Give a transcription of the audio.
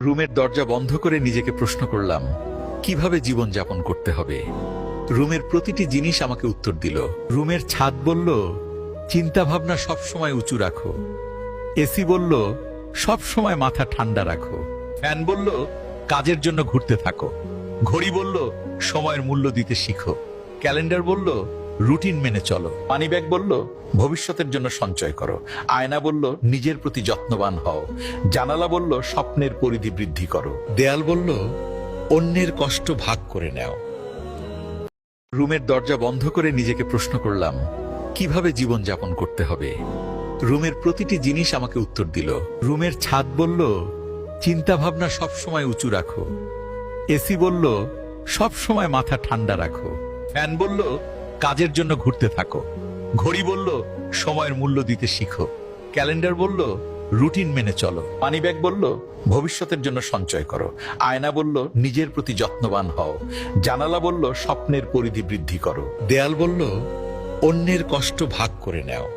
রুমের দরজা বন্ধ করে নিজেকে প্রশ্ন করলাম, কিভাবে জীবন যাপন করতে হবে। রুমের প্রতিটি জিনিস আমাকে উত্তর দিল। রুমের ছাদ বলল, চিন্তা ভাবনা সবসময় উঁচু রাখো। এসি বলল, সব সময় মাথা ঠান্ডা রাখো। ফ্যান বলল, কাজের জন্য ঘুরতে থাকো। ঘড়ি বলল, সময়ের মূল্য দিতে শিখো। ক্যালেন্ডার বলল, রুটিন মেনে চলো। মানিব্যাগ বলল, ভবিষ্যতের জন্য সঞ্চয় করো। আয়না বলল, নিজের প্রতি যত্নবান হও। জানালা বলল, স্বপ্নের পরিধি বৃদ্ধি করো। দেয়াল বলল, অন্যের কষ্ট ভাগ করে নাও। রুমের দরজা বন্ধ করে নিজেকে প্রশ্ন করলাম, কিভাবে জীবন যাপন করতে হবে। রুমের প্রতিটি জিনিস আমাকে উত্তর দিল। রুমের ছাদ বলল, চিন্তা ভাবনা সবসময় উঁচু রাখো। এসি বলল, সব সময় মাথা ঠান্ডা রাখো। ফ্যান বলল, কাজের জন্য ঘুরতে থাকো। ঘড়ি বলল, সময়ের মূল্য দিতে শিখো। ক্যালেন্ডার বলল, রুটিন মেনে চলো। মানিব্যাগ বলল, ভবিষ্যতের জন্য সঞ্চয় করো। আয়না বলল, নিজের প্রতি যত্নবান হও। জানালা বলল, স্বপ্নের পরিধি বৃদ্ধি করো। দেয়াল বলল, অন্যের কষ্ট ভাগ করে নাও।